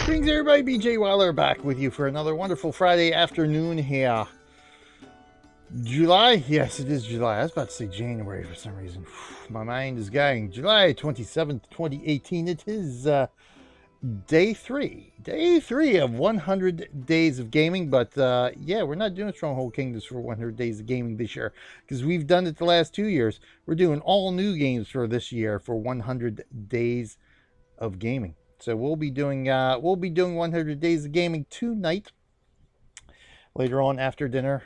Greetings everybody, BJ Weiler back with you for another wonderful Friday afternoon here. July? Yes, it is July. I was about to say January for some reason. My mind is going. July 27th, 2018. It is day three of 100 days of gaming. But yeah, we're not doing Stronghold Kingdoms for 100 days of gaming this year because we've done it the last 2 years. We're doing all new games for this year for 100 days of gaming. So we'll be doing 100 days of gaming tonight. Later on after dinner,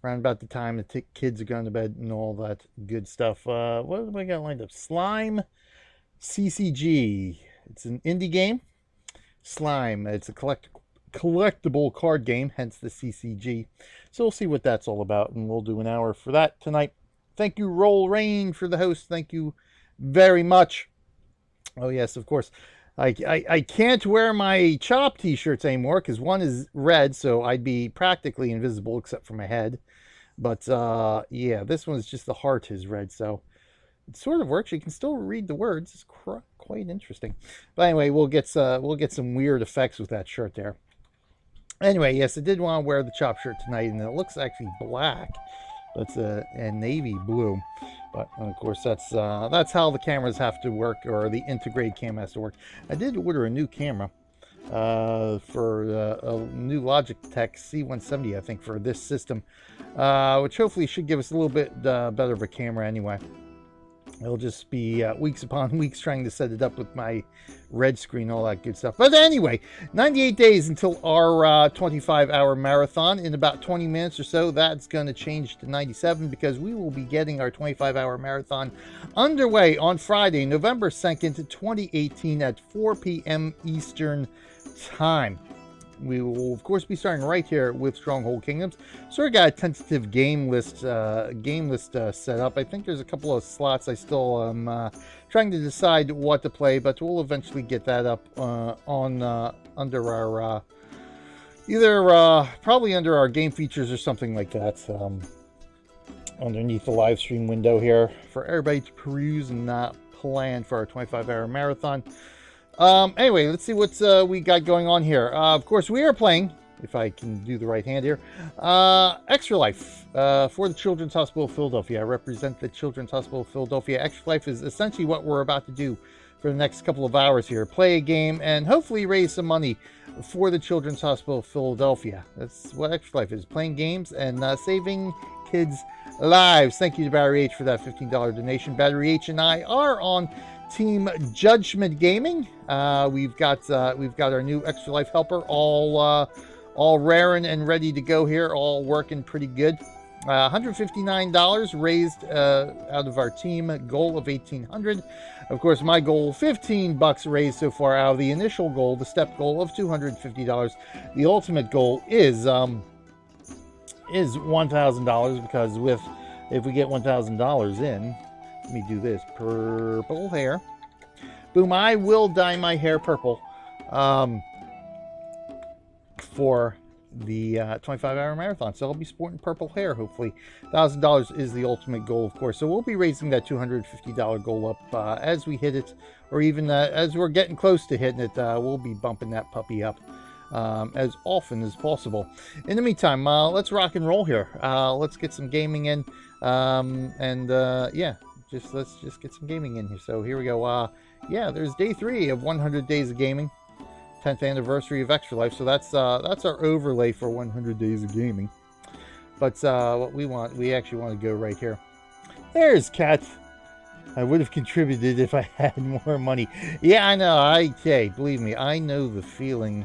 around about the time the kids are going to bed and all that good stuff. What have I got lined up? Slime CCG. It's an indie game. Slime. It's a collectible card game, hence the CCG. So we'll see what that's all about, and we'll do an hour for that tonight. Thank you, Roll Rain, for the host. Thank you very much. Oh yes, of course. I can't wear my Chop t-shirts anymore because one is red, so I'd be practically invisible except for my head. But yeah, this one's just the heart is red, so it sort of works. You can still read the words. It's quite interesting. But anyway, we'll get some weird effects with that shirt there. Anyway, yes, I did want to wear the Chop shirt tonight, and it looks actually black. That's a navy blue. But of course, that's how the cameras have to work, or the integrated camera has to work. I did order a new camera for a new Logitech C170, I think, for this system, which hopefully should give us a little bit better of a camera anyway. It'll just be weeks upon weeks trying to set it up with my red screen, all that good stuff. But anyway, 98 days until our 25-hour marathon. In about 20 minutes or so, that's going to change to 97 because we will be getting our 25-hour marathon underway on Friday, November 2nd, 2018 at 4 p.m. Eastern Time. We will, of course, be starting right here with Stronghold Kingdoms. So I got a tentative game list set up. I think there's a couple of slots I still am trying to decide what to play, but we'll eventually get that up under our probably under our game features or something like that, underneath the live stream window here for everybody to peruse and not plan for our 25-hour marathon. Anyway, let's see what we got going on here. Of course, we are playing, if I can do the right hand here, Extra Life for the Children's Hospital of Philadelphia. I represent the Children's Hospital of Philadelphia. Extra Life is essentially what we're about to do for the next couple of hours here. Play a game and hopefully raise some money for the Children's Hospital of Philadelphia. That's what Extra Life is, playing games and saving kids' lives. Thank you to Battery H for that $15 donation. Battery H and I are on Team Judgment Gaming. We've got our new Extra Life helper all raring and ready to go here, all working pretty good. $159 raised out of our team goal of $1,800. Of course, my goal, $15 raised so far out of the initial goal, the step goal of $250. The ultimate goal is $1,000 because if we get $1,000 in. Let me do this. Purple hair. Boom. I will dye my hair purple for the 25-hour marathon. So I'll be sporting purple hair, hopefully. $1,000 is the ultimate goal, of course. So we'll be raising that $250 goal up as we hit it, or even as we're getting close to hitting it. We'll be bumping that puppy up as often as possible. In the meantime, let's rock and roll here. Let's get some gaming in. Yeah. Let's just get some gaming in here. So here we go. Yeah, there's day 3 of 100 days of gaming, 10th anniversary of Extra Life. So that's our overlay for 100 days of gaming. But what we actually want to go right here. There's Cat. I would have contributed if I had more money. Yeah, I know. Hey, believe me, I know the feeling.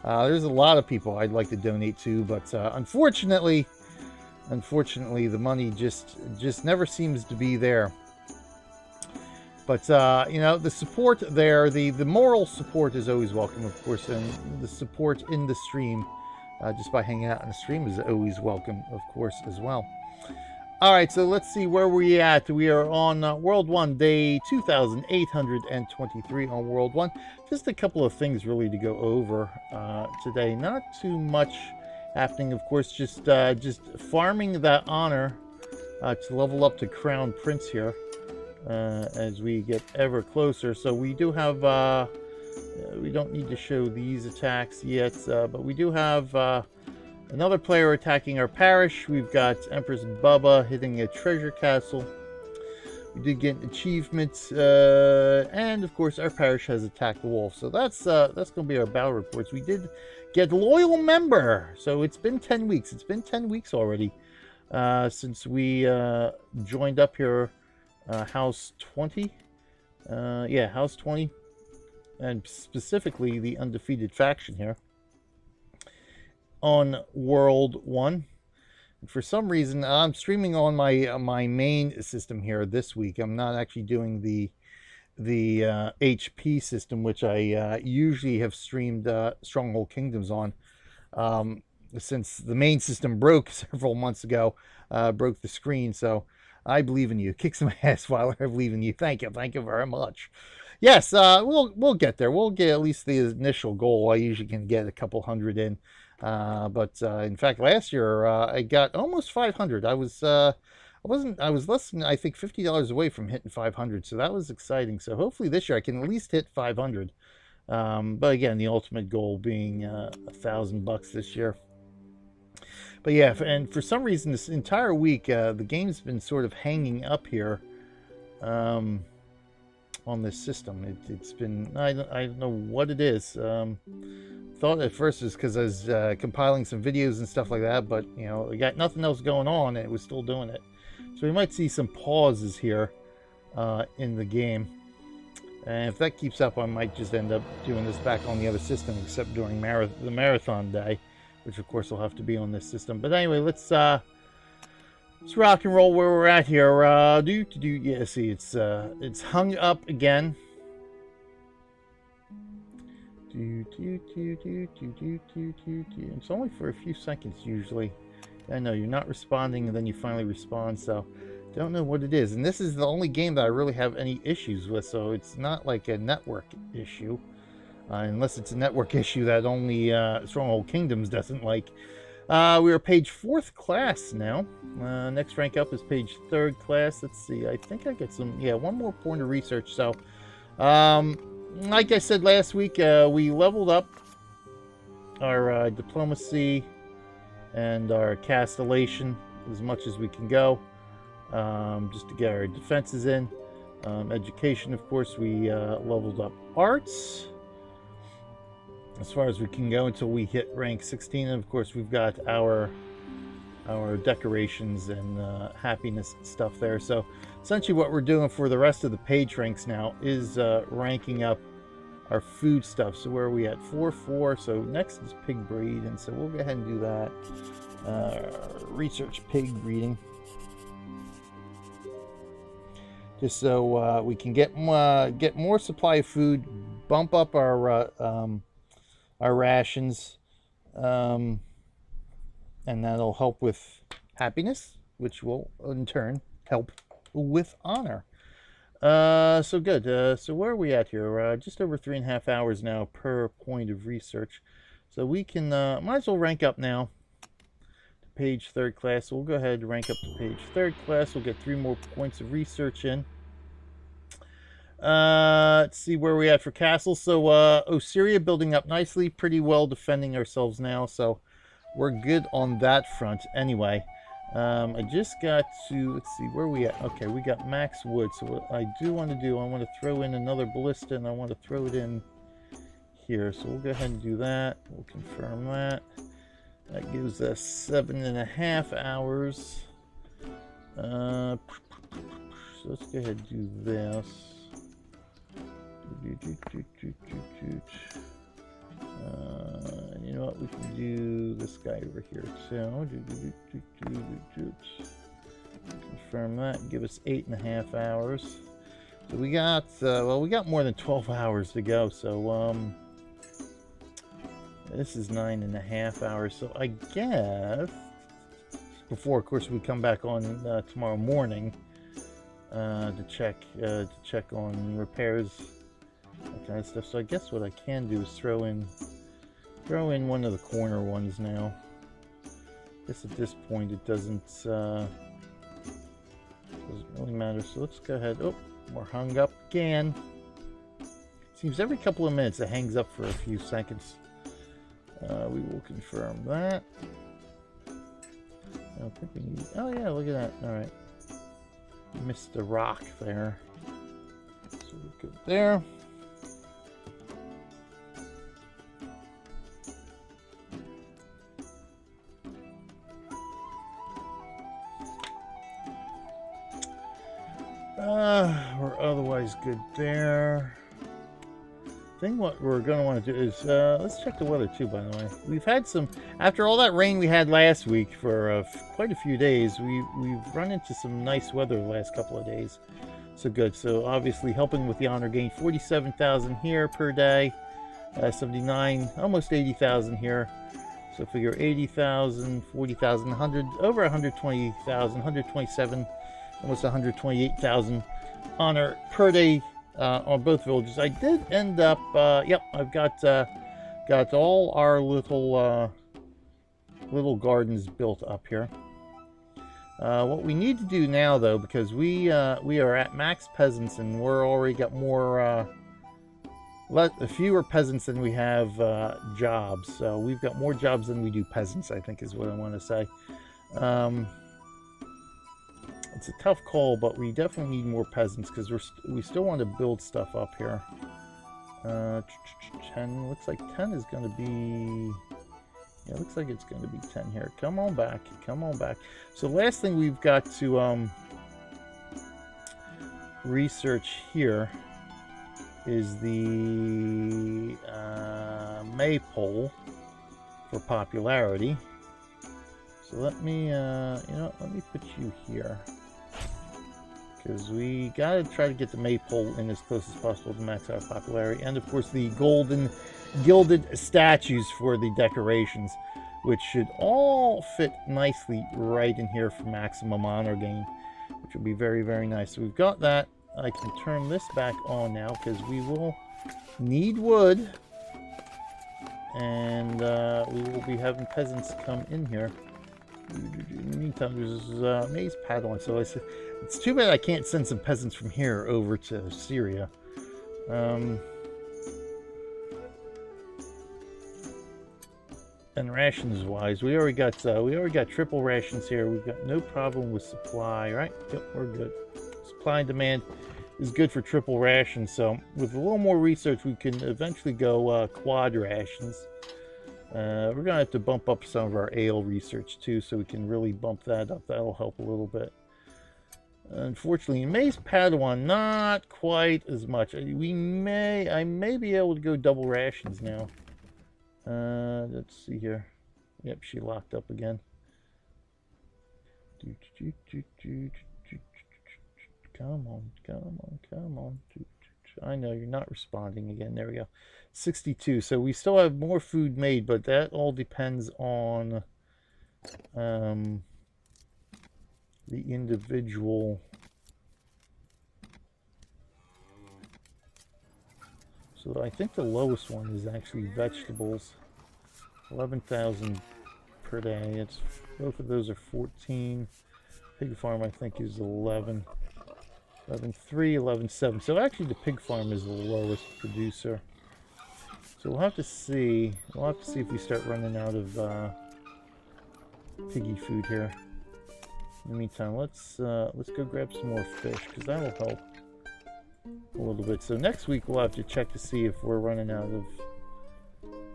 There's a lot of people I'd like to donate to, but unfortunately, the money just never seems to be there. But, you know, the support there, the moral support is always welcome, of course, and the support in the stream, just by hanging out in the stream, is always welcome, of course, as well. All right, so let's see where we're at. We are on World 1, day 2,823 on World 1. Just a couple of things really to go over today. Not too much happening, of course, just farming that honor to level up to Crown Prince here. As we get ever closer. So we do have We don't need to show these attacks yet, but we do have another player attacking our parish. We've got Empress Bubba hitting a treasure castle. We did get an achievement, and of course our parish has attacked the wolf. So that's going to be our battle reports. We did get loyal member. So it's been 10 weeks. It's been 10 weeks already since we joined up here, House 20. Yeah, House 20. And specifically the undefeated faction here on World 1. And for some reason, I'm streaming on my main system here this week. I'm not actually doing the HP system, which I usually have streamed Stronghold Kingdoms on. Since the main system broke several months ago, broke the screen. So I believe in you. Kick some ass while I believe in you. Thank you very much. Yes, we'll get there. We'll get at least the initial goal. I usually can get a couple hundred in, but in fact, last year I got almost 500. I was less than, I think, $50 away from hitting 500, so that was exciting. So hopefully this year I can at least hit 500. But again, the ultimate goal being $1,000 this year. But yeah, and for some reason this entire week the game's been sort of hanging up here. On this system, it's been, I don't know what it is. Thought at first it was because I was compiling some videos and stuff like that, but you know, I got nothing else going on and it was still doing it. So we might see some pauses here in the game, and if that keeps up I might just end up doing this back on the other system, except during the marathon day, which of course will have to be on this system. But anyway, let's rock and roll where we're at here. Yeah, see, it's hung up again. It's only for a few seconds usually. I know you're not responding, and then you finally respond. So don't know what it is. And this is the only game that I really have any issues with. So it's not like a network issue, unless it's a network issue that only Stronghold Kingdoms doesn't like. We are page 4th class now. Next rank up is page 3rd class. Let's see. I think I get some, yeah, one more point of research. So, like I said last week, we leveled up our diplomacy and our castellation as much as we can go, just to get our defenses in. Education, of course, we leveled up arts as far as we can go until we hit rank 16. And of course we've got our decorations and happiness stuff there. So essentially what we're doing for the rest of the page ranks now is ranking up our food stuff. So where are we at? 4-4. So next is pig breed, and so we'll go ahead and do that. Research pig breeding, just so we can get more supply of food, bump up our rations, and that'll help with happiness, which will in turn help with honor. So good. So where are we at here? Just over 3.5 hours now per point of research. So we can might as well rank up now to page 3rd class. So we'll go ahead and rank up to page 3rd class. We'll get 3 more points of research in. Let's see where we're at for castles. So Osiria building up nicely, pretty well defending ourselves now, so we're good on that front. Anyway, I just got to, let's see where we at. Okay, we got max wood. So what I do want to do, I want to throw in another ballista, and I want to throw it in here. So we'll go ahead and do that. We'll confirm that. That gives us 7.5 hours. So let's go ahead and do this. You know what, we can do this guy over here too. Confirm that, give us 8.5 hours. So we got well, we got more than 12 hours to go. So this is 9.5 hours. So I guess before, of course, we come back on tomorrow morning to check on repairs, that kind of stuff. So I guess what I can do is throw in one of the corner ones now. I guess at this point it doesn't really matter. So let's go ahead. Oh, we're hung up again. Seems every couple of minutes it hangs up for a few seconds. We will confirm that. I don't think we need... Oh yeah, look at that. Alright. Missed the rock there. So we're good there. We're otherwise good there. I think what we're going to want to do is, let's check the weather too, by the way. We've had some, after all that rain we had last week for quite a few days, we've run into some nice weather the last couple of days. So good. So obviously helping with the honor gain, 47,000 here per day, 79, almost 80,000 here. So figure 80,000, 40,000, 100, over 120,000, 127, almost 128,000 honor per day on both villages. I did end up, yep, I've got all our little gardens built up here. What we need to do now, though, because we are at max peasants and we're already got more, fewer peasants than we have jobs. So we've got more jobs than we do peasants, I think is what I want to say. It's a tough call, but we definitely need more peasants because we still want to build stuff up here. 10 looks like 10 is going to be... Yeah, it looks like it's going to be 10 here. Come on back. Come on back. So last thing we've got to research here is the maypole for popularity. So let me, you know, let me put you here. Because we got to try to get the maypole in as close as possible to max our popularity. And of course the golden gilded statues for the decorations, which should all fit nicely right in here for maximum honor gain, which will be very, very nice. So we've got that. I can turn this back on now because we will need wood. And we will be having peasants come in here. In the meantime, there's maize paddling. So it's too bad I can't send some peasants from here over to Osiria. And rations wise, we already got triple rations here. We've got no problem with supply, right? Yep, we're good. Supply and demand is good for triple rations. So with a little more research, we can eventually go quad rations. We're going to have to bump up some of our ale research too, so we can really bump that up. That'll help a little bit. Unfortunately, in Maize Padawan, not quite as much. I may be able to go double rations now. Let's see here. Yep, she locked up again. Come on, come on, come on. I know you're not responding again. There we go. 62. So we still have more food made, but that all depends on the individual. So I think the lowest one is actually vegetables. 11,000 per day. It's both of those are 14. Pig farm I think is 11. 11.3, 11.7. So actually the pig farm is the lowest producer. So we'll have to see. We'll have to see if we start running out of piggy food here. In the meantime, let's go grab some more fish because that'll help a little bit. So next week we'll have to check to see if we're running out of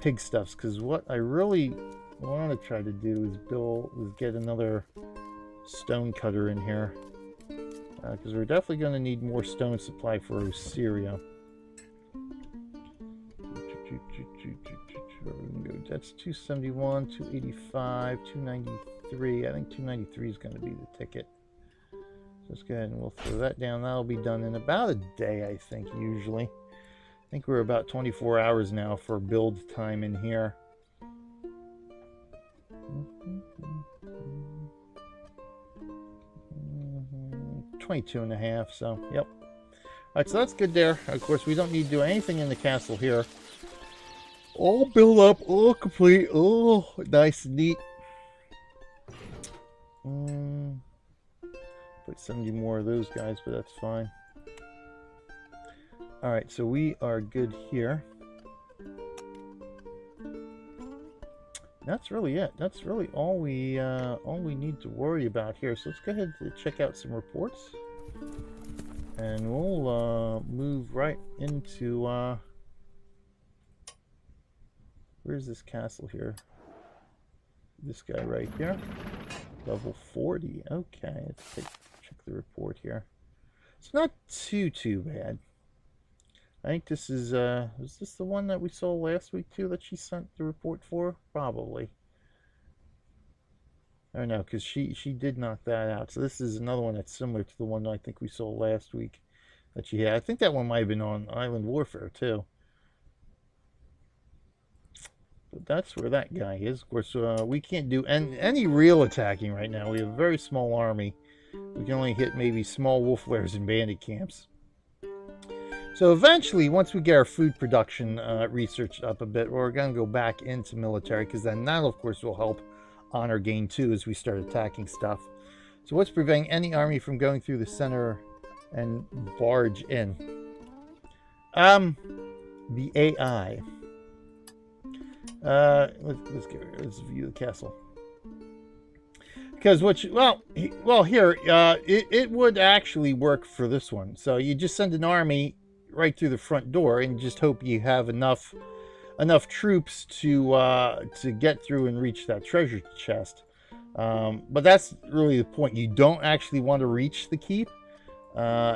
pig stuffs. Because what I really want to try to do is get another stone cutter in here. Because we're definitely going to need more stone supply for Osiria. That's 271, 285, 293. I think 293 is going to be the ticket. So let's go ahead and we'll throw that down. That'll be done in about a day, I think, usually. I think we're about 24 hours now for build time in here. 22 and a half, so yep. Alright, so that's good there. Of course, we don't need to do anything in the castle here. All built up, all complete, oh, nice and neat. Put 70 more of those guys, but that's fine. All right, so we are good here. That's really it. That's really all we need to worry about here. So let's go ahead and check out some reports, and we'll move right into where's this castle here? This guy right here, level 40. Okay, let's check the report here. It's not too bad. I think this is this the one that we saw last week too that she sent the report for? Probably. I don't know, because she did knock that out. So this is another one that's similar to the one I think we saw last week that she had. I think that one might have been on Island Warfare too. But that's where that guy is. Of course, we can't do any real attacking right now. We have a very small army. We can only hit maybe small wolf lairs and bandit camps. So eventually, once we get our food production researched up a bit, we're going to go back into military, because then that, of course, will help honor gain too as we start attacking stuff. So what's preventing any army from going through the center and barge in? The AI. Let's view the castle. Because here it would actually work for this one. So you just send an army right through the front door and just hope you have enough troops to get through and reach that treasure chest. But that's really the point. You don't actually want to reach the keep.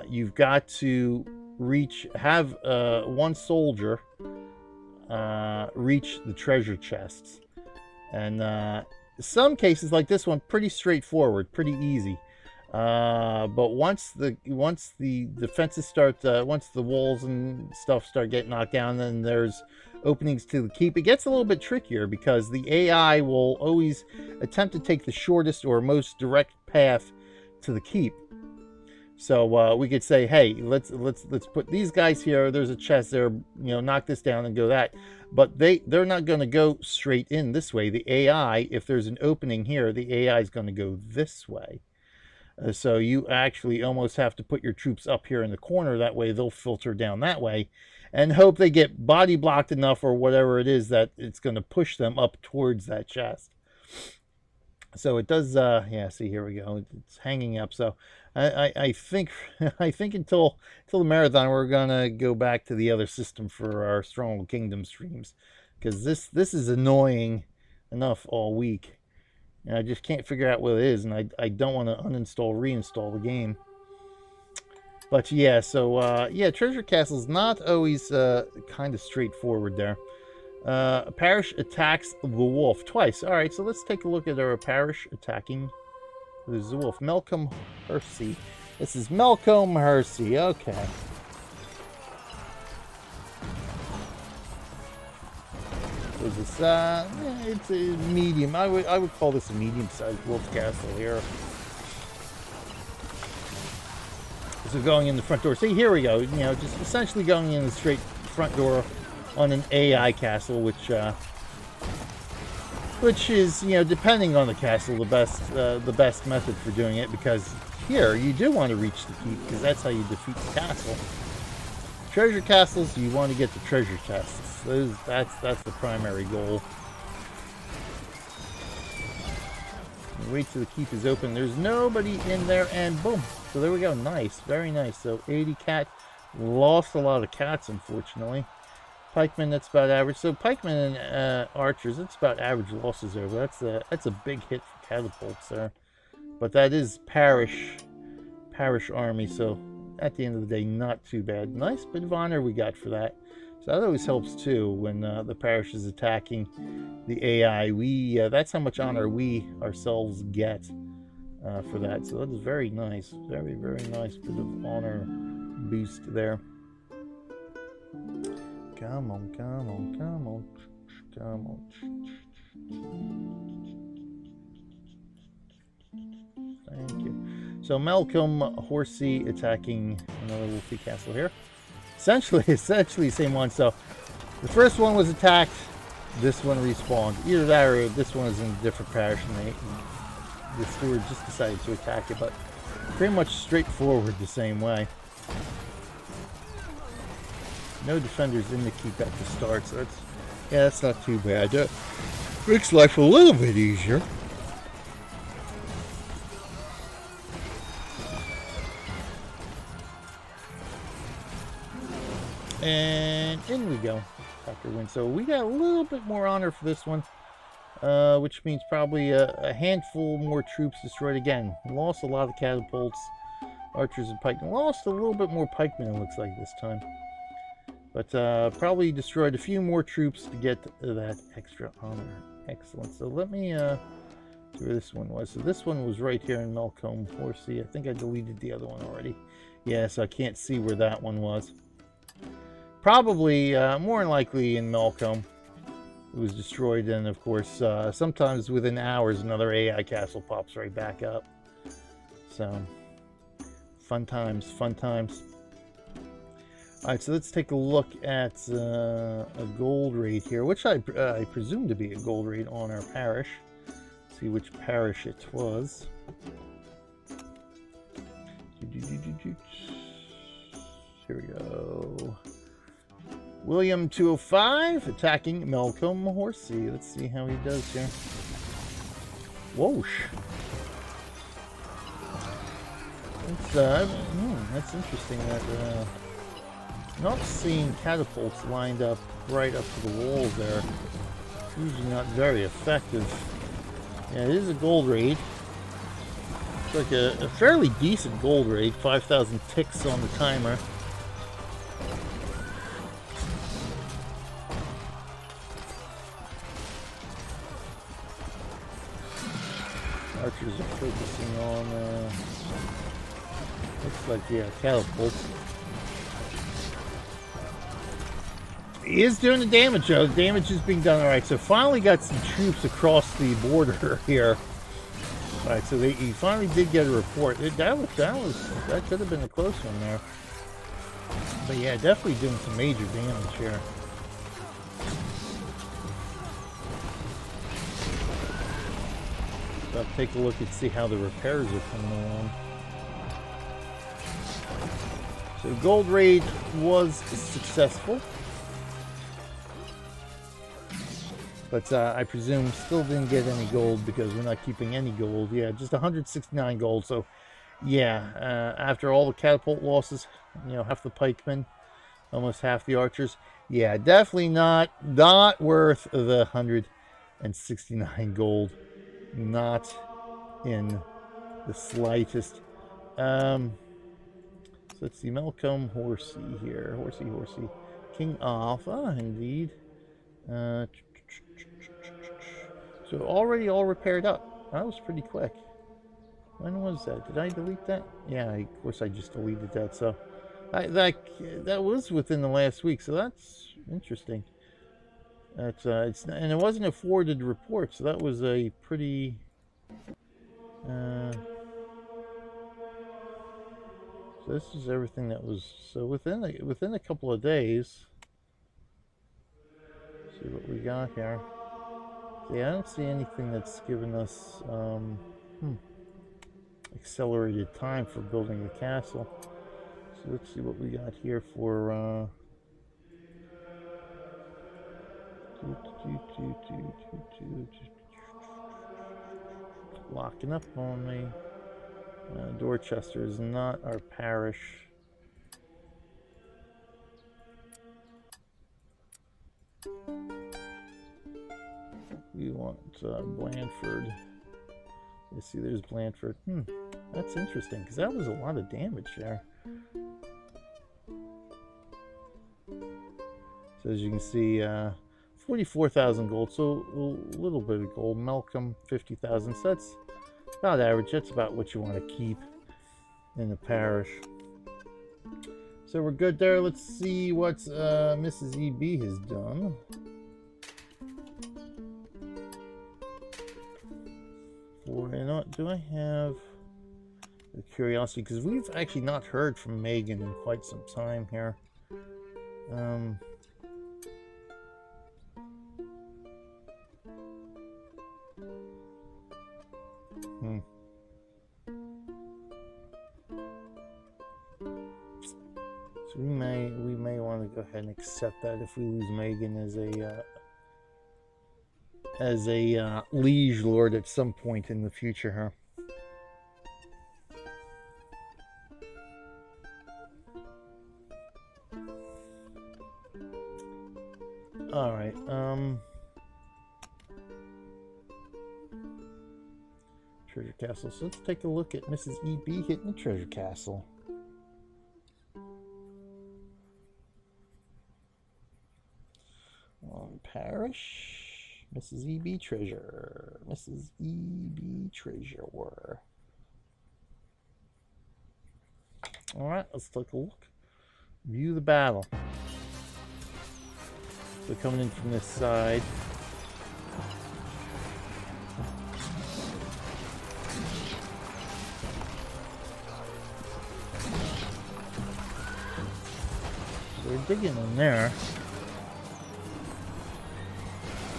You've got to have one soldier reach the treasure chests, and some cases like this one, pretty straightforward, pretty easy. But once the defenses start, once the walls and stuff start getting knocked down, then there's openings to the keep. It gets a little bit trickier because the AI will always attempt to take the shortest or most direct path to the keep. So we could say, hey, let's put these guys here. There's a chest there. Knock this down and go that. But they're not going to go straight in this way. The AI, if there's an opening here, the AI is going to go this way. So you actually almost have to put your troops up here in the corner. That way they'll filter down that way, and hope they get body blocked enough or whatever it is that it's going to push them up towards that chest. So it does. Yeah. See, here we go. It's hanging up. So I think until the marathon, we're gonna go back to the other system for our Stronghold Kingdom streams, because this is annoying enough all week, and I just can't figure out what it is, and I don't want to reinstall the game. But yeah, so yeah, Treasure Castle's not always kind of straightforward there. A parish attacks the wolf twice. All right, so let's take a look at our parish attacking the wolf. Melcombe Hersey. This is Melcombe Hersey. Okay. Is this? It's a medium. I would call this a medium-sized wolf castle here. So going in the front door. See, here we go. Just essentially going in the straight front door on an AI castle, which is, depending on the castle, the best method for doing it, because here you do want to reach the keep, because that's how you defeat the castle. Treasure castles, you want to get the treasure chests. That's the primary goal. You wait till the keep is open. There's nobody in there, and boom. So there we go. Nice, very nice. So 80 cat. Lost a lot of cats, unfortunately. Pikemen, that's about average. So pikemen and archers, it's about average losses there. But that's a big hit for catapults there. But that is parish army, so at the end of the day, not too bad. Nice bit of honor we got for that. So that always helps too when the parish is attacking the AI. That's how much honor we ourselves get for that. So that is very nice, very nice bit of honor boost there. Come on. Thank you. So Melcombe Horsey attacking another wolfy castle here. Essentially same one. So the first one was attacked, this one respawned. Either that or this one is in a different parish and the steward just decided to attack it, but pretty much straightforward the same way. No defenders in to keep at the start, so that's not too bad. Makes life a little bit easier. And in we go. Doctor win. So we got a little bit more honor for this one, which means probably a handful more troops destroyed again. We lost a lot of catapults, archers, and pikemen. Lost a little bit more pikemen, it looks like, this time. But probably destroyed a few more troops to get that extra honor. Excellent. So let me see where this one was. So this one was right here in Melcombe Horsey. I think I deleted the other one already. Yeah, so I can't see where that one was. Probably, more than likely, in Melcombe. It was destroyed, and of course, sometimes within hours, another AI castle pops right back up. So, fun times, fun times. Alright, so let's take a look at a gold raid here, which I presume to be a gold raid on our parish. Let's see which parish it was. Here we go. William 205 attacking Melcombe Horsey. Let's see how he does here. Whoosh. That's interesting that not seeing catapults lined up right up to the walls there. Usually not very effective. Yeah, it is a gold raid. It's like a fairly decent gold raid. 5,000 ticks on the timer. Archers are focusing on, looks like, yeah, catapults. He is doing the damage, though. The damage is being done. Alright, so finally got some troops across the border here. Alright, so he finally did get a report. That could have been a close one there. But yeah, definitely doing some major damage here. So I'll take a look and see how the repairs are coming along. So the gold raid was successful. But I presume still didn't get any gold because we're not keeping any gold. Yeah, just 169 gold. So, yeah, after all the catapult losses, you know, half the pikemen, almost half the archers. Yeah, definitely not worth the 169 gold. Not in the slightest. So let's see, Melcombe Horsey here. Horsey. King Arthur, indeed. So already all repaired up. That was pretty quick. When was that? Did I delete that? Yeah, of course I just deleted that. So that was within the last week. So that's interesting. That's and it wasn't a forwarded report. So that was a pretty. So this is everything that was. So within a couple of days. Let's see what we got here. Yeah, I don't see anything that's given us accelerated time for building the castle. So let's see what we got here for locking up on me. Dorchester is not our parish. We want Blandford. Let's see, there's Blandford. That's interesting, because that was a lot of damage there. So as you can see, 44,000 gold, so a little bit of gold. Melcombe, 50,000, so that's about average. That's about what you want to keep in the parish. So we're good there. Let's see what Mrs. EB has done. Do I have the curiosity? Because we've actually not heard from Megan in quite some time here. So we may may want to go ahead and accept that if we lose Megan as a liege lord at some point in the future, huh? All right. Treasure castle. So let's take a look at Mrs. E.B. hitting the treasure castle. Parish. Mrs. E.B. treasure. Mrs. E.B. treasure. All right. Let's take a look. View the battle. They're coming in from this side. So they're digging in there.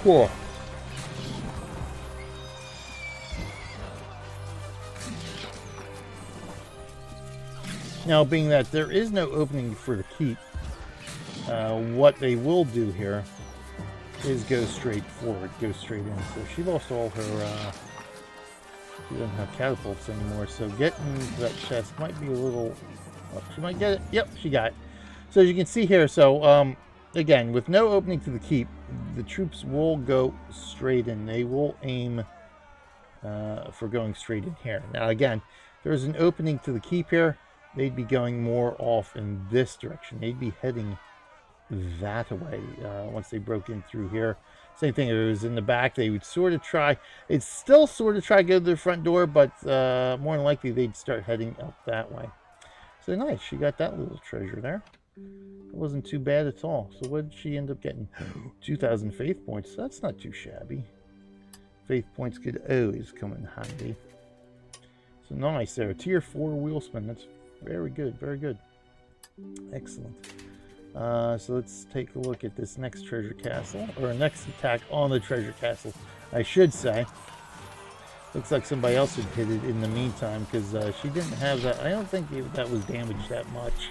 Cool. Now, being that there is no opening for the keep, what they will do here is go straight forward, go straight in. So she lost all her, she doesn't have catapults anymore, so getting to that chest might be a little, oh, she might get it. Yep, she got it. So as you can see here, so again, with no opening to the keep, the troops will go straight in. They will aim for going straight in here. Now again, there's an opening to the keep here. They'd be going more off in this direction. They'd be heading that away once they broke in through here. Same thing, if it was in the back, they would sort of try, it's still sort of try to go to the front door, but more than likely they'd start heading up that way. So nice, she got that little treasure there. It wasn't too bad at all. So what did she end up getting? 2,000 faith points. That's not too shabby. Faith points could always come in handy. So nice there, tier 4 wheel spin. That's very good, very good. Excellent. So let's take a look at this next treasure castle, or next attack on the treasure castle, I should say. Looks like somebody else had hit it in the meantime, because she didn't have that. I don't think that was damaged that much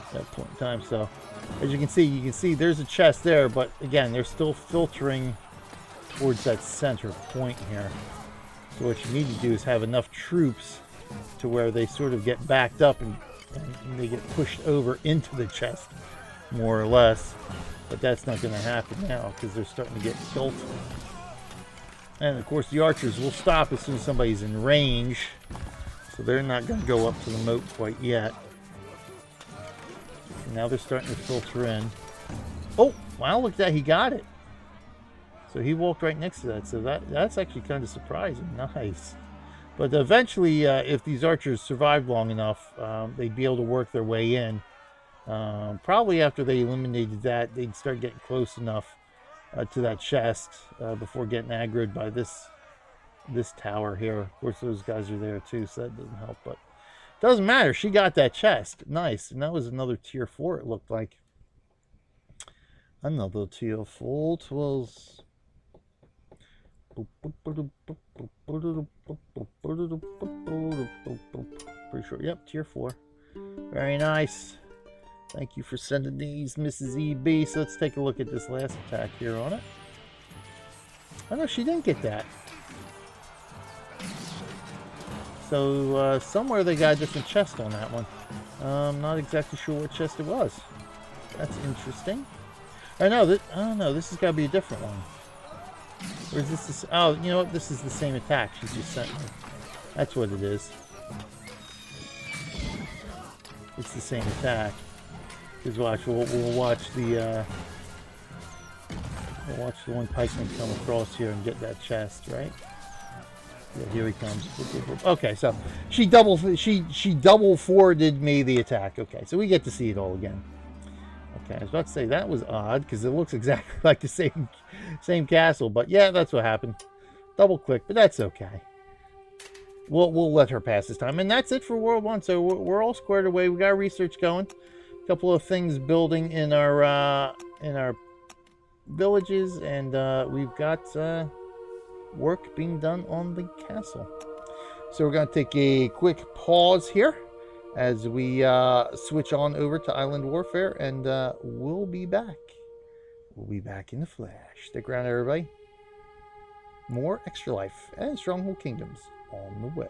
at that point in time. So as you can see there's a chest there, but again, they're still filtering towards that center point here. So what you need to do is have enough troops to where they sort of get backed up and they get pushed over into the chest, more or less. But that's not going to happen now because they're starting to get built. And of course the archers will stop as soon as somebody's in range, so they're not going to go up to the moat quite yet. And now they're starting to filter in. Oh wow, look at that, he got it. So he walked right next to that, so that's actually kind of surprising. Nice. But eventually, if these archers survived long enough, they'd be able to work their way in. Probably after they eliminated that, they'd start getting close enough to that chest before getting aggroed by this tower here. Of course, those guys are there too, so that doesn't help. But it doesn't matter. She got that chest. Nice. And that was another tier 4, it looked like. Another tier 4 was... Pretty sure, yep, tier 4. Very nice. Thank you for sending these, Mrs. EB. So let's take a look at this last attack here on it. Oh no, she didn't get that. So somewhere they got a different chest on that one. I'm not exactly sure what chest it was. That's interesting. Oh no, this has got to be a different one. Or is this... Oh, you know what? This is the same attack she just sent me. That's what it is. It's the same attack. Because watch, we'll watch the... we'll watch the one pikeman come across here and get that chest, right? Yeah, here he comes. Okay, so she double forwarded me the attack. Okay, so we get to see it all again. Okay, I was about to say that was odd because it looks exactly like the same castle, but yeah, that's what happened. Double click, but that's okay. We'll let her pass this time, and that's it for World 1. So we're all squared away. We got research going, a couple of things building in our villages, and we've got work being done on the castle. So we're going to take a quick pause here. as we switch on over to Island Warfare, and we'll be back. We'll be back in the flash. Stick around, everybody. More Extra Life and Stronghold Kingdoms on the way.